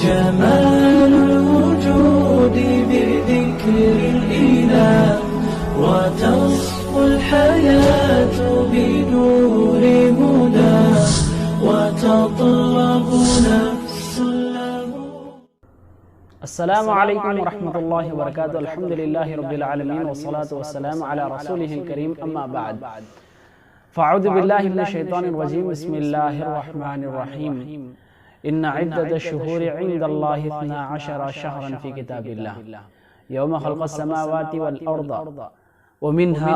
جمال الوجود بذكر الإله وتصفو الحياة بنور هدى وتطلب نفس له. السلام علیکم ورحمۃ اللہ وبرکاتہ. الحمد للہ رب العالمین والصلاة والسلام علی رسولہ الکریم. اما بعد فاعوذ باللہ من الشیطان الرجیم. بسم اللہ الرحمن الرحیم. ان عدت الشہور عند اللہ 12 شہرا فی کتاب اللہ یوم خلق السماوات والارض ومنها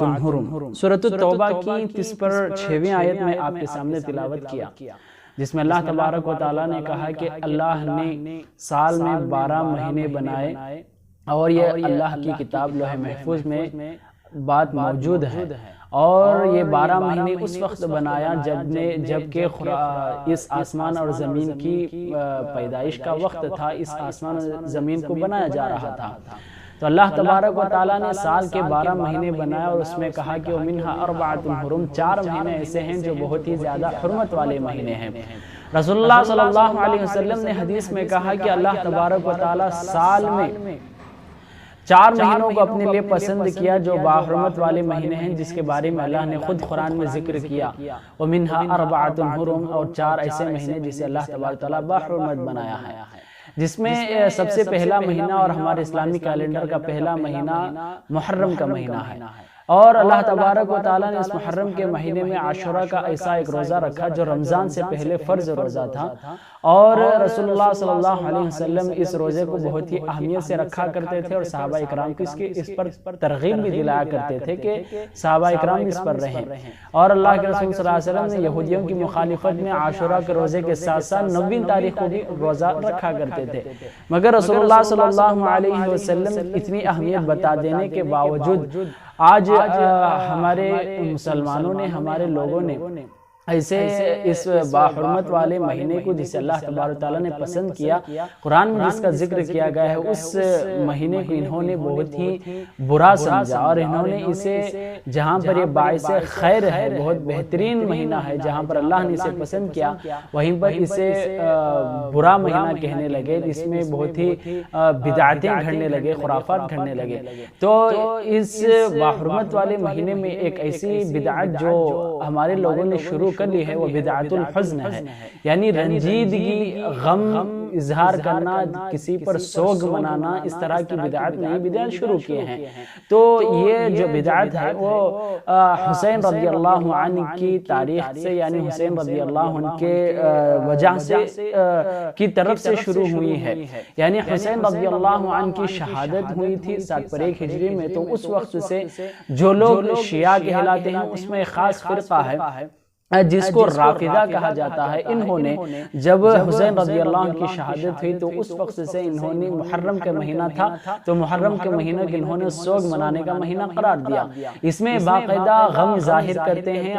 4 حرم. سورۃ التوبہ کی 6ویں آیت میں آپ کے سامنے تلاوت کیا، جس میں اللہ تبارک و تعالیٰ نے کہا کہ اللہ نے سال میں 12 مہینے بنائے، اور یہ اللہ کی کتاب لوح محفوظ میں بات موجود ہے. اور یہ 12 مہینے اس وقت بنایا جبکہ اس آسمان اور زمین کی پیدائش کا وقت تھا. اس آسمان اور زمین کو بنایا جا رہا تھا. تو اللہ تبارک و تعالیٰ نے سال کے 12 مہینے بنایا، اور اس میں کہا کہ وَمِنْهَا 4 حرم. 4 مہینے ایسے ہیں جو بہت ہی زیادہ حرمت والے مہینے ہیں. رسول اللہ صلی اللہ علیہ وسلم نے حدیث میں کہا کہ اللہ تبارک و تعالیٰ سال میں 4 مہینوں کو اپنے لیے پسند کیا جو باحرمت والے مہینے ہیں، جس کے بارے میں اللہ نے خود قرآن میں ذکر کیا. وَمِنْهَا 4 حرم. اور 4 ایسے مہینے جسے اللہ تبارک و تعالیٰ باحرمت بنایا ہے، جس میں سب سے پہلا مہینہ اور ہمارے اسلامی کیلنڈر کا پہلا مہینہ محرم کا مہینہ ہے. اور اللہ تبارک و تعالیٰ نے اس محرم کے مہینے میں عاشورہ کا ایسا ایک روزہ رکھا جو رمضان سے پہلے فرض روزہ تھا. اور رسول اللہ صلی اللہ علیہ وسلم اس روزے کو بہت ہی اہمیت سے رکھا کرتے تھے، اور صحابہ اکرام کو اس پر ترغیب بھی دلایا کرتے تھے کہ صحابہ اکرام اس پر رہیں. اور اللہ کے رسول صلی اللہ علیہ وسلم نے یہودیوں کی مخالفت میں عاشورہ کے روزے کے ساتھ ساتھ 9ویں تاریخ کو بھی روزہ رکھا کرتے تھے. مگر رسول اللہ صلی اللہ علیہ وسلم اتنی اہمیت بتا دینے کے باوجود آج ہمارے مسلمانوں نے، ہمارے لوگوں نے ایسے اس باحرمت والے مہینے کو جسے اللہ تبارک و تعالیٰ نے پسند کیا، قرآن میں جس کا ذکر کیا گیا ہے، اس مہینے کو انہوں نے بہت ہی برا سمجھا. اور انہوں نے اسے جہاں پر یہ باعث خیر ہے، بہت بہترین مہینہ ہے، جہاں پر اللہ نے اسے پسند کیا، وہیں پر اسے برا مہینہ کہنے لگے، جس میں بہت ہی بدعتیں گھڑنے لگے، خرافات گھڑنے لگے. تو اس باحرمت والے مہینے میں ایک ایسی بدعت جو ہمارے لوگوں نے شروع کر لی ہے، وہ بدعت الحزن ہے. یعنی رنجیدگی، غم اظہار کرنا، کسی پر سوگ منانا، اس طرح کی بدعت نہیں، بدعت شروع کیے ہیں. تو یہ جو بدعت ہے وہ حسین رضی اللہ عنہ کی تاریخ سے، یعنی حسین رضی اللہ عنہ کے وجہ سے کی طرف سے شروع ہوئی ہے. یعنی حسین رضی اللہ عنہ کی شہادت ہوئی تھی 7 ہجری میں. تو اس وقت سے جو لوگ شیعہ کہلاتے ہیں، اس میں ایک خاص فرقہ ہے جس کو رافضہ کہا جاتا ہے. انہوں نے جب حسین رضی اللہ عنہ کی شہادت ہوئی تو اس وقت سے انہوں نے محرم کا مہینہ تھا، تو محرم کے مہینہ کے انہوں نے سوگ منانے کا مہینہ قرار دیا. اس میں باقاعدہ غم ظاہر کرتے ہیں،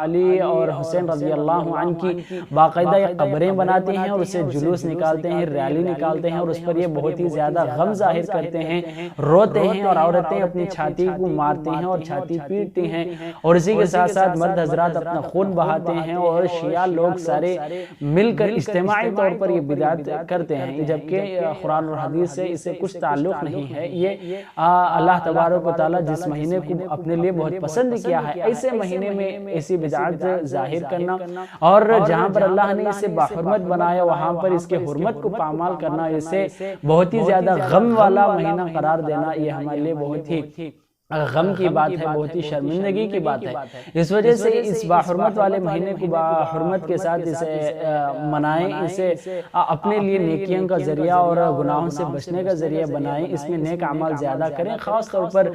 علی اور حسین رضی اللہ عنہ کی باقاعدہ قبریں بناتے ہیں، اور اسے جلوس نکالتے ہیں، ریلی نکالتے ہیں، اور اس پر یہ بہت ہی زیادہ غم ظاہر کرتے ہیں، روتے ہیں، اور عورتیں اپنی چھاتی کو مارتی ہیں اور چھاتی پیٹتی ہیں. اور اسی کے ساتھ ساتھ مرد حضرات اپنا خون بہاتے ہیں، اور شیعہ لوگ سارے مل کر اجتماعی طور پر یہ بدعت کرتے ہیں، جبکہ قرآن اور حدیث سے اسے کچھ تعلق نہیں ہے. یہ اللہ تبارک و تعالیٰ جس مہینے کو اپنے لیے بہت پسند کیا ہے، ایسے مہینے میں ایسی بدعت ظاہر کرنا، اور جہاں پر اللہ نے اسے باحرمت بنایا وہاں پر اس کے حرمت کو پامال کرنا، اسے بہت ہی زیادہ غم والا مہینہ قرار دینا، یہ ہمارے لیے بہت ہی غم کی بات ہے، بہت ہی شرمندگی کی بات ہے. اس وجہ سے اس باحرمت والے مہینے کو باحرمت کے ساتھ اسے منائیں، اسے اپنے لیے نیکیوں کا ذریعہ اور گناہوں سے بچنے کا ذریعہ بنائیں. اس میں نیک اعمال زیادہ کریں، خاص طور پر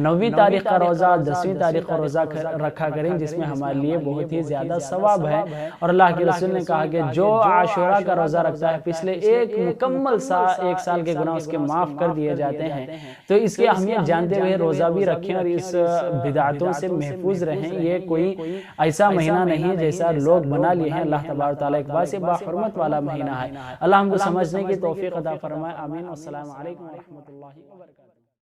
9ویں تاریخ کا روزہ، 10ویں تاریخ کا روزہ رکھا کریں، جس میں ہمارے لیے بہت ہی زیادہ ثواب ہے. اور اللہ کے رسول نے کہا کہ جو عاشورہ کا روزہ رکھتا ہے پچھلے ایک مکمل ایک سال کے گناہ اس کے معاف کر دیے جاتے ہیں. تو اس کی اہمیت جانتے ہوئے روزہ بھی رکھیں اور اس بدعتوں سے محفوظ رہیں. یہ کوئی ایسا مہینہ نہیں جیسا لوگ بنا لیے ہیں. اللہ تبارک و تعالیٰ ایک بار سے باحرمت والا مہینہ ہے. اللہ ہم کو سمجھنے کی توفیق عطا فرمائے. آمین. السلام علیکم ورحمۃ اللہ وبرکاتہ.